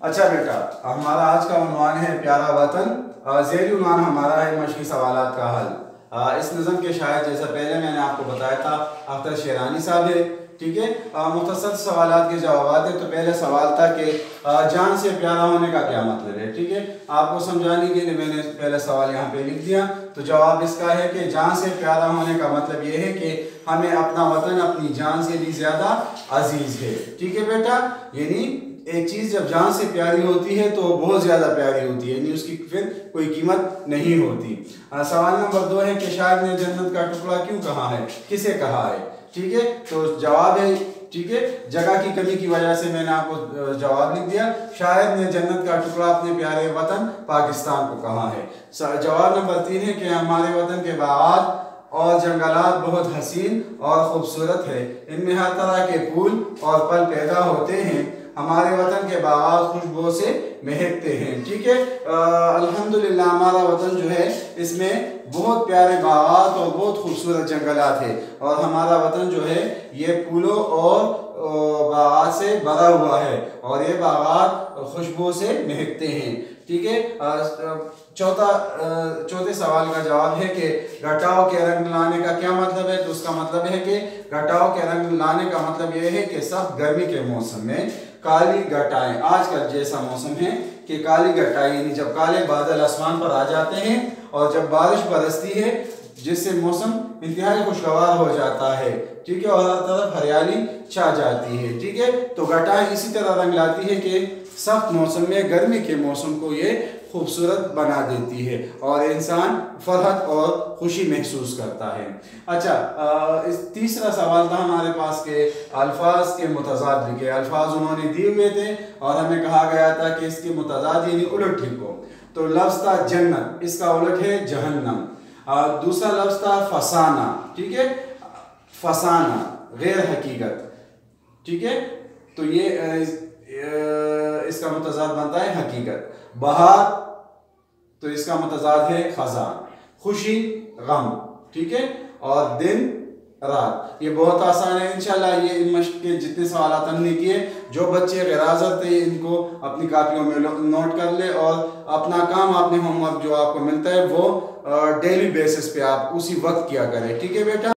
अच्छा बेटा, हमारा आज का उन्वान है प्यारा वतन। ज़ेरी उन्वान हमारा है मशक़ी सवालात का हल। इस नज़म के शायद जैसा पहले मैंने आपको बताया था अख्तर शेरानी साहब है। ठीक है, मुख्तसर सवालात के जवाब है। तो पहले सवाल था कि जान से प्यारा होने का क्या मतलब है। ठीक है, आपको समझाने के लिए मैंने पहले सवाल यहाँ पे लिख दिया। तो जवाब इसका है कि जान से प्यारा होने का मतलब ये है कि हमें अपना वतन अपनी जान से भी ज़्यादा अजीज़ है। ठीक है बेटा, यानी एक चीज़ जब जान से प्यारी होती है तो बहुत ज़्यादा प्यारी होती है, यानी उसकी फिर कोई कीमत नहीं होती। सवाल नंबर 2 है कि शायर ने जन्नत का टुकड़ा क्यों कहा है, किसे कहा है। ठीक है, तो जवाब है, ठीक है, जगह की कमी की वजह से मैंने आपको जवाब लिख दिया। शायर ने जन्नत का टुकड़ा अपने प्यारे वतन पाकिस्तान को कहा है। जवाब नंबर 3 है कि हमारे वतन के बागात और जंगलात बहुत हसीन और खूबसूरत है, इनमें हर तरह के फूल और फल पैदा होते हैं, हमारे वतन के बागात खुशबू से महकते हैं। ठीक है, अल्हम्दुलिल्लाह हमारा वतन जो है इसमें बहुत प्यारे बागात और बहुत खूबसूरत जंगलात है, और हमारा वतन जो है ये फूलों और बागात से भरा हुआ है, और ये बागात खुशबू से महकते हैं। ठीक है, चौथे सवाल का जवाब है कि घटाओ के रंग लाने का क्या मतलब है। तो उसका मतलब है कि घटाओ के रंग लाने का मतलब यह है कि सख्त गर्मी के मौसम में काली घटाएं, आजकल जैसा मौसम है कि काली घटाएं, यानी जब काले बादल आसमान पर आ जाते हैं और जब बारिश बरसती है जिससे मौसम इंतहाई खुशगवार हो जाता है। ठीक है, और हर तरफ हरियाली छा जाती है। ठीक है, तो घटाएं इसी तरह रंग लाती है कि सख्त मौसम में गर्मी के मौसम को ये खूबसूरत बना देती है और इंसान फरहत और खुशी महसूस करता है। अच्छा, इस तीसरा सवाल था हमारे पास के अल्फाज के मुतजाद लिखे। अल्फाज उन्होंने दिए हुए थे और हमें कहा गया था कि इसके मुतजाद यानी उलट लिखो। तो लफ्ज़ था जन्नत, इसका उलट है जहन्नम। दूसरा लफ्ज़ था फसाना। ठीक है, फसाना गैर हकीकत। ठीक है, तो ये इसका मुतजाद बनता है हकीकत। बहार, तो इसका मुतजाद है खजान। खुशी गम। ठीक है, और दिन रात। ये बहुत आसान है इंशाल्लाह। ये इन मश्क के जितने सवाल हमने किए, जो बच्चे ग़राज़त थे इनको अपनी कापियों में नोट कर ले, और अपना काम अपने होमवर्क जो आपको मिलता है वो डेली बेसिस पे आप उसी वक्त किया करें। ठीक है बेटा।